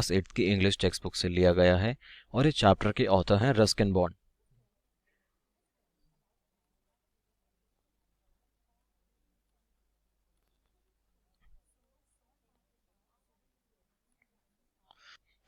Class 8 की English text book से लिया गया है और इस चैप्टर के ऑथर हैं रस्किन बॉन्ड।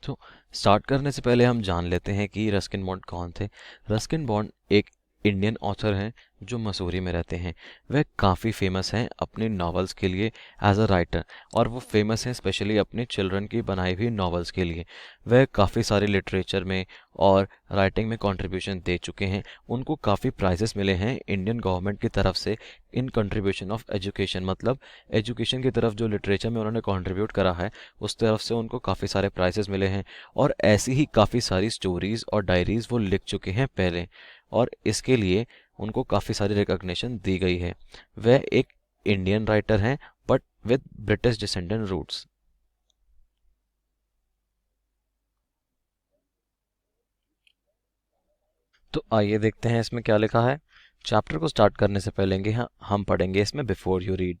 तो स्टार्ट करने से पहले हम जान लेते हैं कि रस्किन बॉन्ड कौन थे। रस्किन बॉन्ड एक इंडियन ऑथर हैं जो मसूरी में रहते हैं। वह काफ़ी फेमस हैं अपनी नॉवेल्स के लिए एज अ राइटर, और वो फेमस हैं स्पेशली अपनी चिल्ड्रन की बनाई हुई नॉवेल्स के लिए। वह काफ़ी सारे लिटरेचर में और राइटिंग में कंट्रीब्यूशन दे चुके हैं। उनको काफ़ी प्राइजेस मिले हैं इंडियन गवर्नमेंट की तरफ से इन कंट्रीब्यूशन ऑफ एजुकेशन, मतलब एजुकेशन की तरफ जो लिटरेचर में उन्होंने कंट्रीब्यूट करा है उस तरफ से उनको काफ़ी सारे प्राइजेस मिले हैं। और ऐसी ही काफ़ी सारी स्टोरीज़ और डायरीज़ वो लिख चुके हैं पहले, और इसके लिए उनको काफ़ी सारी रिकॉग्निशन दी गई है। वह एक इंडियन राइटर हैं but with British descendant roots. तो आइए देखते हैं इसमें क्या लिखा है। चैप्टर को स्टार्ट करने से पहले हम पढ़ेंगे इसमें बिफोर यू रीड।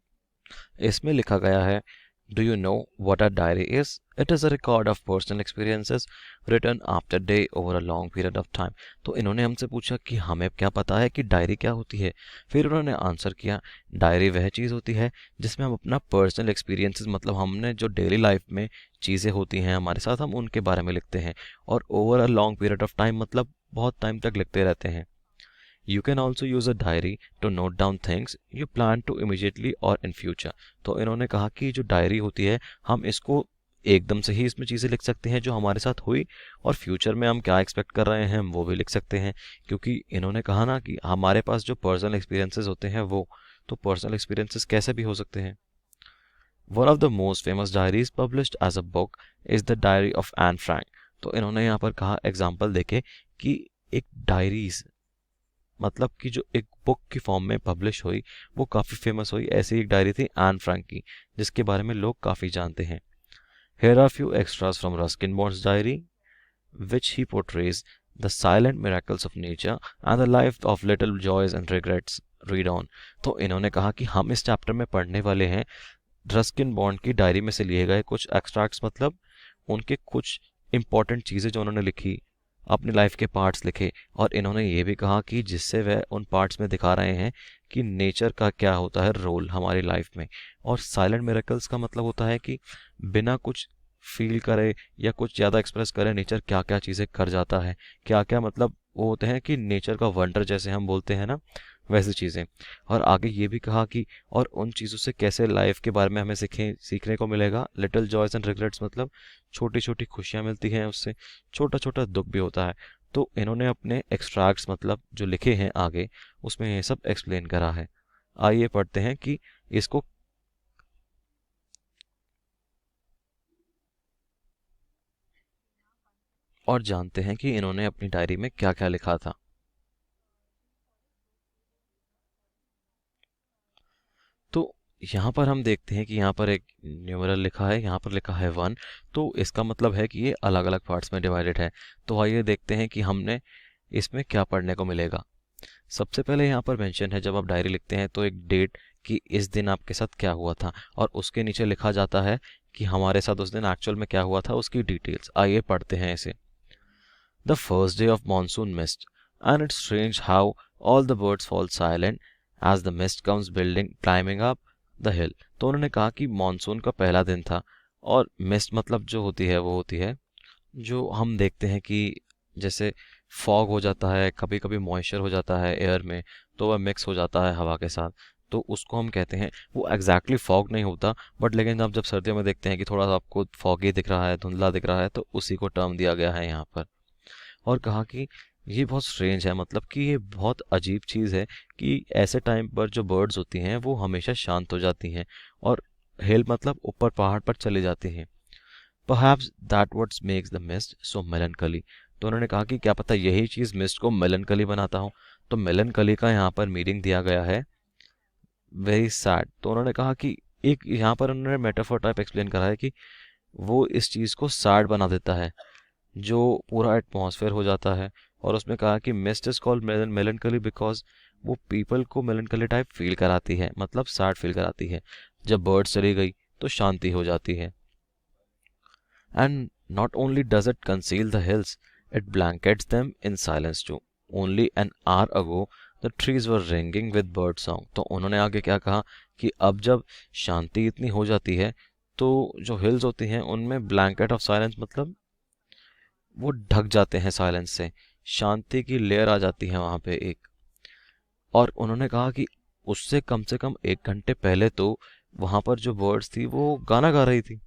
इसमें लिखा गया है, do you know what a diary is? It is a record of personal experiences written after day over a long period of time. तो इन्होंने हमसे पूछा कि हमें क्या पता है कि डायरी क्या होती है। फिर उन्होंने आंसर किया, डायरी वह चीज़ होती है जिसमें हम अपना पर्सनल एक्सपीरियंसेस, मतलब हमने जो डेली लाइफ में चीज़ें होती हैं हमारे साथ, हम उनके बारे में लिखते हैं। और over a long period of time मतलब बहुत टाइम तक लिखते रहते हैं। You can also use a diary to note down things you plan to immediately or in future. तो इन्होंने कहा कि जो डायरी होती है हम इसको एकदम से ही इसमें चीज़ें लिख सकते हैं जो हमारे साथ हुई, और फ्यूचर में हम क्या एक्सपेक्ट कर रहे हैं हम वो भी लिख सकते हैं। क्योंकि इन्होंने कहा ना कि हमारे पास जो पर्सनल एक्सपीरियंसेस होते हैं वो, तो पर्सनल एक्सपीरियंसेस कैसे भी हो सकते हैं। One of the most famous diaries published as a book is the diary of Anne Frank. तो इन्होंने यहाँ पर कहा एग्जाम्पल देके कि एक डायरीज मतलब कि जो एक बुक की फॉर्म में पब्लिश हुई वो काफ़ी फेमस हुई। ऐसी एक डायरी थी एन फ्रैंक की जिसके बारे में लोग काफ़ी जानते हैं। Here are few extras from Ruskin Bond's diary, which he portrays the silent miracles of nature and the life of little joys and regrets. Read on. तो इन्होंने कहा कि हम इस चैप्टर में पढ़ने वाले हैं रस्किन बॉन्ड की डायरी में से लिए गए कुछ एक्सट्रैक्ट्स, मतलब उनके कुछ इंपॉर्टेंट चीज़ें जो उन्होंने लिखी, अपनी लाइफ के पार्ट्स लिखे। और इन्होंने ये भी कहा कि जिससे वह उन पार्ट्स में दिखा रहे हैं कि नेचर का क्या होता है रोल हमारी लाइफ में। और साइलेंट मिरेकल्स का मतलब होता है कि बिना कुछ फील करे या कुछ ज़्यादा एक्सप्रेस करे नेचर क्या क्या चीज़ें कर जाता है, क्या क्या मतलब वो होते हैं कि नेचर का वंडर जैसे हम बोलते हैं ना, वैसी चीज़ें। और आगे ये भी कहा कि और उन चीज़ों से कैसे लाइफ के बारे में हमें सीखने को मिलेगा। लिटिल जॉयज एंड रिग्रेट्स मतलब छोटी छोटी खुशियाँ मिलती हैं उससे, छोटा छोटा दुख भी होता है। तो इन्होंने अपने एक्सट्रैक्ट्स मतलब जो लिखे हैं आगे उसमें ये सब एक्सप्लेन करा है। आइए पढ़ते हैं कि इसको और जानते हैं कि इन्होंने अपनी डायरी में क्या क्या लिखा था। तो यहाँ पर हम देखते हैं कि यहाँ पर एक न्यूमरल लिखा है, यहाँ पर लिखा है 1। तो इसका मतलब है कि ये अलग अलग पार्ट्स में डिवाइडेड है। तो आइए देखते हैं कि हमने इसमें क्या पढ़ने को मिलेगा। सबसे पहले यहाँ पर मेंशन है, जब आप डायरी लिखते हैं तो एक डेट कि इस दिन आपके साथ क्या हुआ था, और उसके नीचे लिखा जाता है कि हमारे साथ उस दिन एक्चुअल में क्या हुआ था उसकी डिटेल्स। आइए पढ़ते हैं इसे। The first day of monsoon mist, and it's strange how all the birds fall silent as the mist comes building climbing up the hill. तो उन्होंने कहा कि मॉनसून का पहला दिन था, और मिस्ट मतलब जो होती है वो होती है जो हम देखते हैं कि जैसे फॉग हो जाता है, कभी कभी मॉइस्चर हो जाता है एयर में, तो वह मिक्स हो जाता है हवा के साथ, तो उसको हम कहते हैं। वो एग्जैक्टली फॉग नहीं होता, बट लेकिन आप जब सर्दियों में देखते हैं कि थोड़ा सा आपको फॉगी दिख रहा है, धुंधला दिख रहा है, तो उसी को टर्म दिया गया है यहाँ पर। और कहा कि ये बहुत स्ट्रेंज है, मतलब कि ये बहुत अजीब चीज़ है कि ऐसे टाइम पर जो बर्ड्स होती हैं वो हमेशा शांत हो जाती हैं और हिल मतलब ऊपर पहाड़ पर चले जाती हैं। Perhaps that what makes the mist so melancholy. तो उन्होंने कहा कि क्या पता यही चीज़ मिस्ट को मेलनकली बनाता हो। तो मेलनकली का यहाँ पर मीनिंग दिया गया है वेरी सैड। तो उन्होंने कहा कि एक यहाँ पर उन्होंने मेटाफोर टाइप एक्सप्लेन करा है कि वो इस चीज़ को सैड बना देता है, जो पूरा एटमॉस्फेयर हो जाता है। और उसमें कहा कि मिस्ट इज कॉल्ड मेलनकली बिकॉज वो पीपल को मेलनकली टाइप फील कराती है, मतलब सैड फील कराती है। जब बर्ड चली गई तो शांति हो जाती है। And Not only does it conceal the hills, it blankets them in silence too. Only an hour ago the trees were ringing with bird song. तो उन्होंने आगे क्या कहा कि अब जब शांति इतनी हो जाती है तो जो हिल्स होती हैं उनमें ब्लैंकेट ऑफ साइलेंस मतलब वो ढक जाते हैं साइलेंस से, शांति की लेयर आ जाती है वहां पे एक। और उन्होंने कहा कि उससे कम से कम 1 घंटे पहले तो वहां पर जो बर्ड्स थी वो गाना गा रही थी।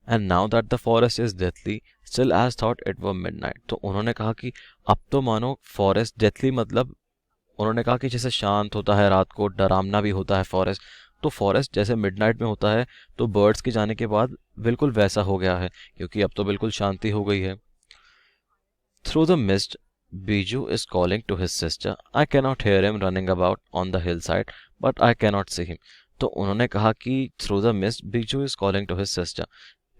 And now that the forest is deathly still as though it were midnight. तो उन्होंने कहा कि अब तो मानो फॉरेस्ट डेथली मतलब उन्होंने कहा कि जैसे शांत होता है रात को, डरावना भी होता है फॉरेस्ट, तो फॉरेस्ट जैसे मिडनाइट में होता है तो बर्ड्स के जाने के बाद बिल्कुल वैसा हो गया है, क्योंकि अब तो बिल्कुल शांति हो गई है। Through the mist Biju is calling to his sister. I cannot hear him running about on the hillside, but I cannot see him. तो उन्होंने कहा कि through the mist Biju is calling to his sister.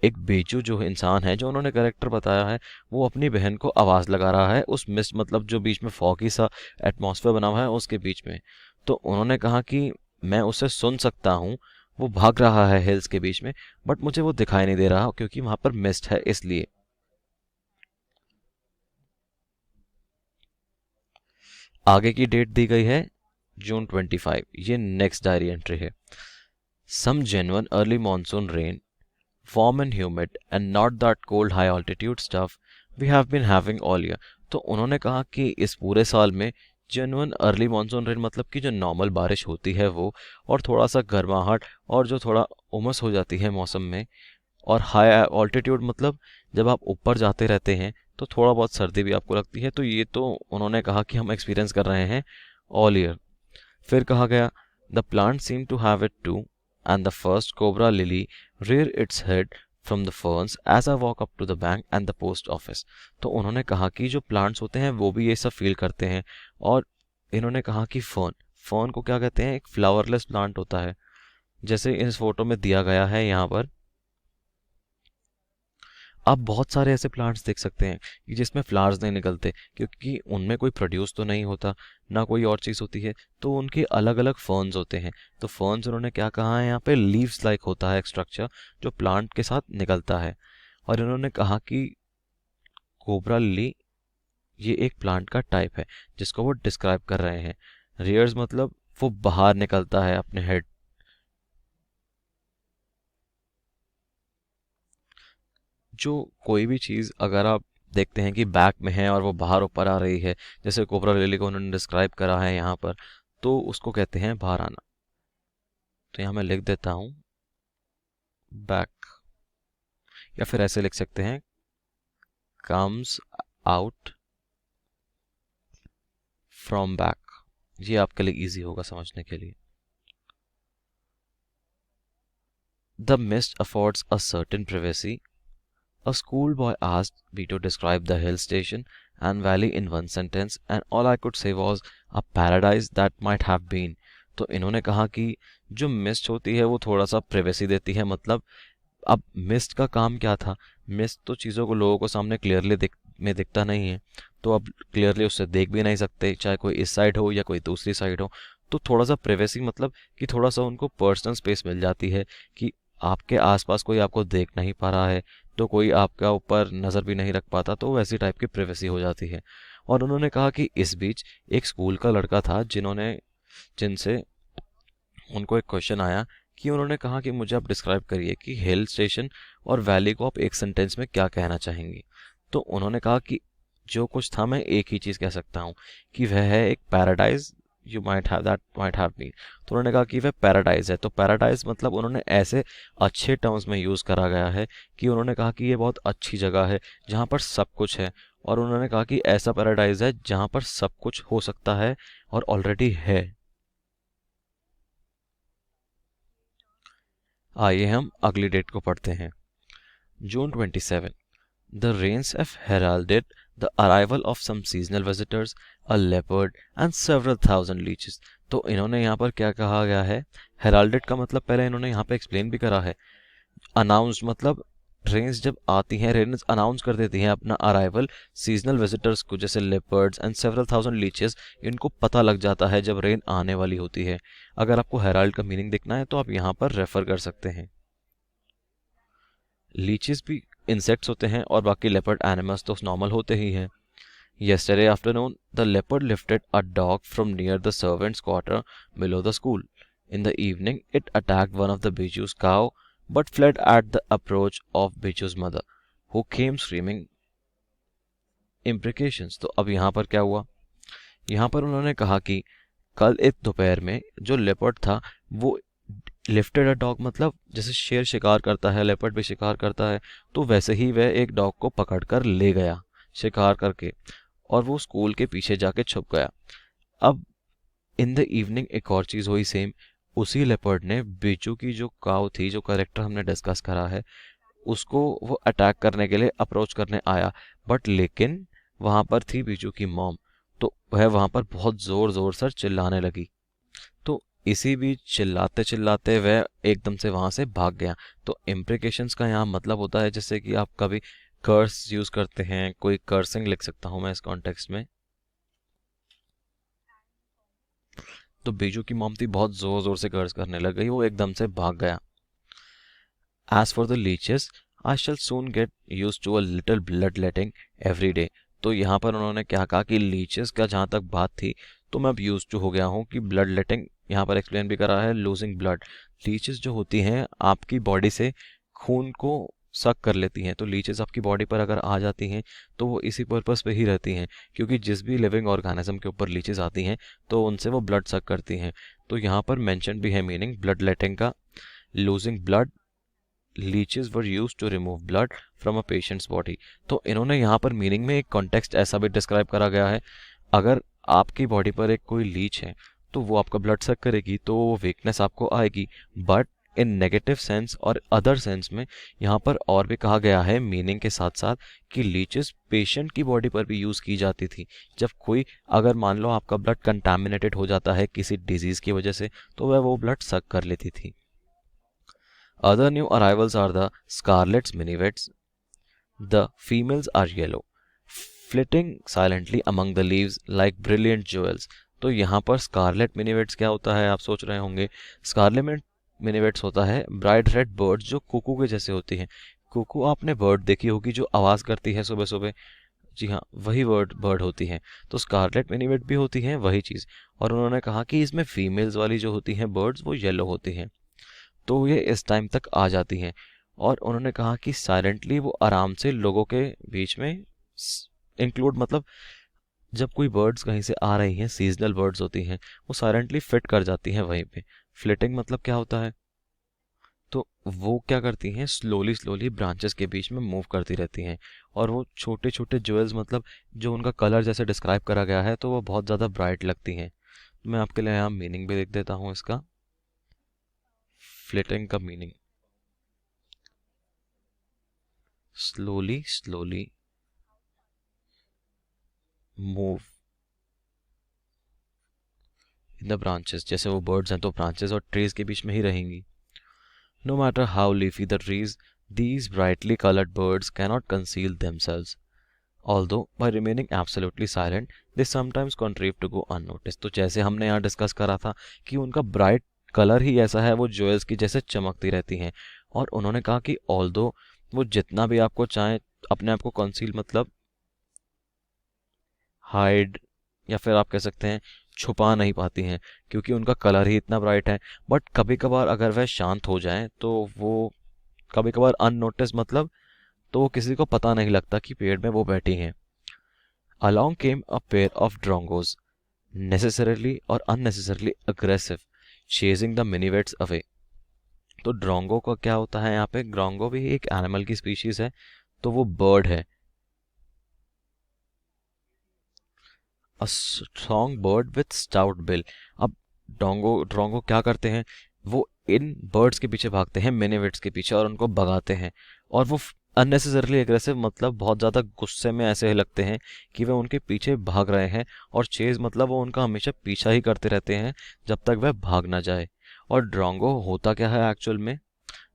एक बीजू जो इंसान है, जो उन्होंने कैरेक्टर बताया है, वो अपनी बहन को आवाज लगा रहा है उस मिस्ट मतलब जो बीच में फॉगी सा एटमॉस्फेयर बना हुआ है उसके बीच में। तो उन्होंने कहा कि मैं उसे सुन सकता हूँ, वो भाग रहा है हिल्स के बीच में, बट मुझे वो दिखाई नहीं दे रहा क्योंकि वहां पर मिस्ट है इसलिए। आगे की डेट दी गई है जून 25। ये नेक्स्ट डायरी एंट्री है। सम genuine early monsoon rain, warm and humid and not that cold high altitude stuff we have been having all year। तो उन्होंने कहा कि इस पूरे साल में जेन्युइन अर्ली मानसून रेन मतलब कि जो नॉर्मल बारिश होती है वो, और थोड़ा सा गर्माहट और जो थोड़ा उमस हो जाती है मौसम में, और हाई ऑल्टीट्यूड मतलब जब आप ऊपर जाते रहते हैं तो थोड़ा बहुत सर्दी भी आपको लगती है। तो ये तो उन्होंने कहा कि हम एक्सपीरियंस कर रहे हैं ऑल ईयर। फिर कहा गया the plant seem to have it too and the first cobra lily rear its head from the ferns as I walk up to the bank and the post office। तो उन्होंने कहा कि जो plants होते हैं वो भी ये सब फील करते हैं। और इन्होंने कहा कि फर्न, फर्न को क्या कहते हैं, एक फ्लावरलेस प्लांट होता है, जैसे इस फोटो में दिया गया है यहाँ पर। आप बहुत सारे ऐसे प्लांट्स देख सकते हैं कि जिसमें फ्लावर्स नहीं निकलते क्योंकि उनमें कोई प्रोड्यूस तो नहीं होता, ना कोई और चीज़ होती है, तो उनके अलग अलग फर्न्स होते हैं। तो फर्न्स उन्होंने क्या कहा है यहाँ पे, लीव्स लाइक होता है एक स्ट्रक्चर जो प्लांट के साथ निकलता है। और इन्होंने कहा कि कोबरा लिली ये एक प्लांट का टाइप है जिसको वो डिस्क्राइब कर रहे हैं। रियर्स मतलब वो बाहर निकलता है अपने हेड। जो कोई भी चीज़ अगर आप देखते हैं कि बैक में है और वो बाहर ऊपर आ रही है, जैसे कोबरा लिली को उन्होंने डिस्क्राइब करा है यहाँ पर, तो उसको कहते हैं बाहर आना। तो यहाँ मैं लिख देता हूँ बैक, या फिर ऐसे लिख सकते हैं कम्स आउट फ्रॉम बैक। ये आपके लिए इजी होगा समझने के लिए। The mist affords a certain privacy। A schoolboy asked me to describe the hill station and valley in one sentence, and all I could say was a paradise that might have been। तो इन्होंने कहा कि जो mist होती है वो थोड़ा सा प्राइवेसी देती है। मतलब अब मिस्ट का काम क्या था, मिस्ट तो चीज़ों को लोगों को सामने क्लियरली दिखता नहीं है, तो अब क्लियरली उससे देख भी नहीं सकते, चाहे कोई इस साइड हो या कोई दूसरी साइड हो। तो थोड़ा सा प्राइवेसी मतलब कि थोड़ा सा उनको पर्सनल स्पेस मिल जाती है कि आपके आसपास कोई आपको देख नहीं पा रहा है, तो कोई आपका ऊपर नज़र भी नहीं रख पाता, तो वैसी टाइप की प्राइवेसी हो जाती है। और उन्होंने कहा कि इस बीच एक स्कूल का लड़का था जिनसे उनको एक क्वेश्चन आया कि उन्होंने कहा कि मुझे आप डिस्क्राइब करिए कि हिल स्टेशन और वैली को आप एक सेंटेंस में क्या कहना चाहेंगे। तो उन्होंने कहा कि जो कुछ था मैं एक ही चीज़ कह सकता हूँ कि वह है एक paradise you might have that might have been. तो उन्होंने कहा कि वह पैराडाइज है। तो पैराडाइज मतलब उन्होंने ऐसे अच्छे टर्म्स में यूज़ करा गया है कि उन्होंने कहा कि ये बहुत अच्छी जगह है जहाँ पर सब कुछ है, और उन्होंने कहा कि ऐसा पैराडाइज है जहाँ पर सब कुछ हो सकता है और ऑलरेडी है। आइए हम अगली डेट को पढ़ते हैं। जून 27। The rains have heralded the arrival of some seasonal visitors, a leopard and several thousand leeches। तो इन्होंने यहाँ पर क्या कहा गया है, heralded का मतलब पहले इन्होंने यहाँ पे एक्सप्लेन भी करा है। announced मतलब रेन्स जब आती हैं, रेन्स अनाउंस कर देती हैं अपना अराइवल सीजनल विजिटर्स को, जैसे leopards and several thousand leches, इनको पता लग जाता है जब रेन आने वाली होती है। अगर आपको हेराल्ड का मीनिंग देखना है तो आप यहाँ पर रेफर कर सकते हैं। लीचेस भी इंसेक्ट्स होते हैं और बाकी लेपर्ड एनिमल्स तो नॉर्मल होते ही हैं. Yesterday afternoon, the leopard lifted a dog from near the servants' quarter below the school. In the evening, it attacked one of the Biju's cow, but fled at the approach of Biju's mother, who came screaming imprecations. तो अब यहाँ पर क्या हुआ? यहाँ पर उन्होंने कहा कि कल एक दोपहर में जो लेपर्ड था वो लिफ्टेड अ डॉग, मतलब जैसे शेर शिकार करता है लेपर्ड भी शिकार करता है, तो वैसे ही वह एक डॉग को पकड़कर ले गया शिकार करके, और वो स्कूल के पीछे जाके छुप गया. अब इन द इवनिंग एक और चीज़ हुई सेम. उसी लेपर्ड ने बिजू की जो काऊ थी, जो कैरेक्टर हमने डिस्कस करा है, उसको वो अटैक करने के लिए अप्रोच करने आया, बट लेकिन वहाँ पर थी बिजू की मॉम, तो वह वहाँ पर बहुत ज़ोर ज़ोर से चिल्लाने लगी. तो इसी बीच चिल्लाते चिल्लाते वह एकदम से वहाँ से भाग गया. तो इम्प्रिकेशंस का यहाँ मतलब होता है जैसे कि आप कभी कर्स यूज करते हैं, कोई कर्सिंग लिख सकता हूं मैं इस कॉन्टेक्स्ट में. तो बीजू की मॉम थी, बहुत जोर जोर से कर्स करने लग गई, वो एकदम से भाग गया. As for the leeches, I shall soon get use to a little blood letting every day. तो यहाँ पर उन्होंने क्या कहा कि लीचेस का जहाँ तक बात थी, तो मैं अब यूज टू हो गया हूँ कि ब्लड लेटिंग, यहाँ पर एक्सप्लेन भी करा है लूजिंग ब्लड. लीचेस जो होती हैं आपकी बॉडी से खून को सक कर लेती हैं. तो लीचेस आपकी बॉडी पर अगर आ जाती हैं तो वो इसी पर्पस पे ही रहती हैं, क्योंकि जिस भी लिविंग ऑर्गेनिज्म के ऊपर लीचेस आती हैं तो उनसे वो ब्लड सक करती हैं. तो यहाँ पर मेंशन भी है मीनिंग ब्लड लेटिंग का. Losing blood, leeches were used to remove blood from a patient's body. तो इन्होंने यहाँ पर मीनिंग में एक कॉन्टेक्स्ट ऐसा भी डिस्क्राइब करा गया है, अगर आपकी बॉडी पर एक कोई लीच है तो वो आपका ब्लड सक करेगी तो वो वीकनेस आपको आएगी. बट इन नेगेटिव सेंस और अदर सेंस में यहाँ पर और भी कहा गया है मीनिंग के साथ साथ कि लीचेस पेशेंट की बॉडी पर भी यूज़ की जाती थी. जब कोई, अगर मान लो आपका ब्लड कंटामिनेटेड हो जाता है किसी डिजीज़ की वजह से, तो वह वो ब्लड सक कर लेती थी. Other new arrivals are the scarlets minivets. The females are yellow, flitting silently among the leaves like brilliant jewels. तो यहाँ पर स्कारलेट मिनीवेट्स क्या होता है आप सोच रहे होंगे. स्कारलेट मिनीवेट्स होता है ब्राइट रेड बर्ड्स जो कुकू के जैसे होती हैं. कुकू आपने बर्ड देखी होगी जो आवाज़ करती है सुबह सुबह, जी हाँ वही बर्ड होती हैं. तो स्कारलेट मिनीवेट भी होती हैं वही चीज़. और उन्होंने कहा कि इसमें फीमेल्स वाली जो होती हैं बर्ड्स वो येलो होती हैं, तो ये इस टाइम तक आ जाती हैं. और उन्होंने कहा कि साइलेंटली वो आराम से लोगों के बीच में इंक्लूड, मतलब जब कोई बर्ड्स कहीं से आ रही हैं, सीजनल बर्ड्स होती हैं, वो साइलेंटली फिट कर जाती हैं वहीं पे. फ्लिटिंग मतलब क्या होता है, तो वो क्या करती हैं स्लोली स्लोली ब्रांचेस के बीच में मूव करती रहती हैं. और वो छोटे छोटे ज्वेल्स, मतलब जो उनका कलर जैसे डिस्क्राइब करा गया है, तो वो बहुत ज़्यादा ब्राइट लगती हैं. मैं आपके लिए यहाँ मीनिंग भी लिख देता हूँ इसका. फ्लिटिंग का meaning slowly slowly move in the branches. जैसे वो बर्ड्स हैं तो ब्रांचेस और ट्रीज के बीच में ही रहेंगी. No matter how leafy the trees, these brightly colored birds cannot conceal themselves. Although by remaining absolutely silent, they sometimes contrive to go unnoticed. तो जैसे हमने यहाँ डिस्कस करा था कि उनका ब्राइट कलर ही ऐसा है, वो ज्वेल्स की जैसे चमकती रहती हैं. और उन्होंने कहा कि ऑल्दो वो जितना भी आपको चाहे अपने आप को कंसील, मतलब हाइड, या फिर आप कह सकते हैं छुपा नहीं पाती हैं, क्योंकि उनका कलर ही इतना ब्राइट है. बट कभी कभार अगर वह शांत हो जाएं तो वो कभी कभार अननोटिस, मतलब तो वो किसी को पता नहीं लगता कि पेड़ में वो बैठी हैं. Along came a pair of drongos, necessarily or unnecessarily aggressive, chasing the minivettes away. तो ड्रोंगो का क्या होता है यहाँ पे, ड्रोंगो भी एक एनिमल की स्पीशीज है, तो वो बर्ड है. A strong bird with stout bill. अब ड्रोंगो क्या करते हैं, वो इन बर्ड्स के पीछे भागते हैं, मिनिवेट्स के पीछे, और उनको भगाते हैं. और वो अननेसेसरली एग्रेसिव, मतलब बहुत ज़्यादा गुस्से में ऐसे लगते हैं कि वे उनके पीछे भाग रहे हैं. और चेज मतलब वो उनका हमेशा पीछा ही करते रहते हैं जब तक वह भाग ना जाए. और ड्रोंगो होता क्या है एक्चुअल में,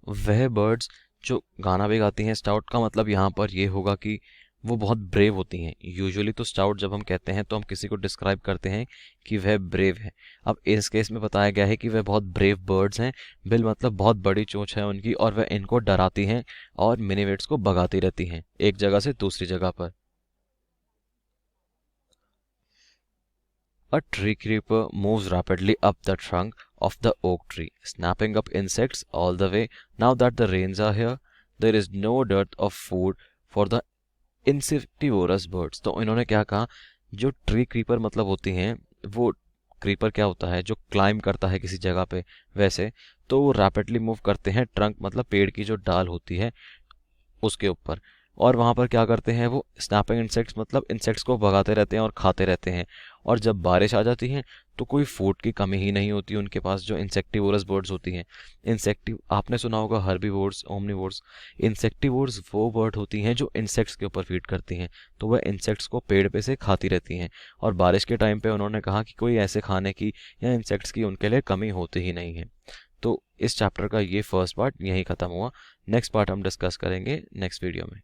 वह बर्ड्स जो गाना भी गाती हैं. स्टाउट का मतलब यहाँ पर ये होगा कि वो बहुत ब्रेव होती हैं। यूजुअली तो स्टाउट जब हम कहते हैं तो हम किसी को डिस्क्राइब करते हैं कि वह ब्रेव है। अब इस केस में बताया गया है कि वह बहुत ब्रेव बर्ड्स हैं। बिल मतलब बहुत बड़ी चोंच है उनकी और वह इनको डराती हैं और मिनीवेट्स को भगाती रहती हैं एक जगह से दूसरी जगह पर। A tree creeper moves rapidly up the trunk of the oak tree, snapping up insects all the way. Now that the rains are here, there is no dearth of food for the insectivorous birds. तो इन्होंने क्या कहा, जो tree creeper मतलब होती हैं, वो creeper क्या होता है जो क्लाइम करता है किसी जगह पे, वैसे तो वो रैपिडली मूव करते हैं, ट्रंक मतलब पेड़ की जो डाल होती है उसके ऊपर। और वहाँ पर क्या करते हैं, वो स्नैपिंग इंसेक्ट्स मतलब इंसेक्ट्स को भगाते रहते हैं और खाते रहते हैं। और जब बारिश आ जाती है तो कोई फूड की कमी ही नहीं होती उनके पास, जो इंसेक्टिवोरस बर्ड्स होती हैं। इंसेक्टिव आपने सुना होगा हर्बीवोर्स, ओमनीवोर्स। इंसेक्टिवोर्स वो बर्ड होती हैं जो इंसेक्ट्स के ऊपर फीड करती हैं, तो वह इंसेक्ट्स को पेड़ पे से खाती रहती हैं। और बारिश के टाइम पे उन्होंने कहा कि कोई ऐसे खाने की या इंसेक्ट्स की उनके लिए कमी होती ही नहीं है। तो इस चैप्टर का ये फर्स्ट पार्ट यहीं ख़त्म हुआ। नेक्स्ट पार्ट हम डिस्कस करेंगे नेक्स्ट वीडियो में।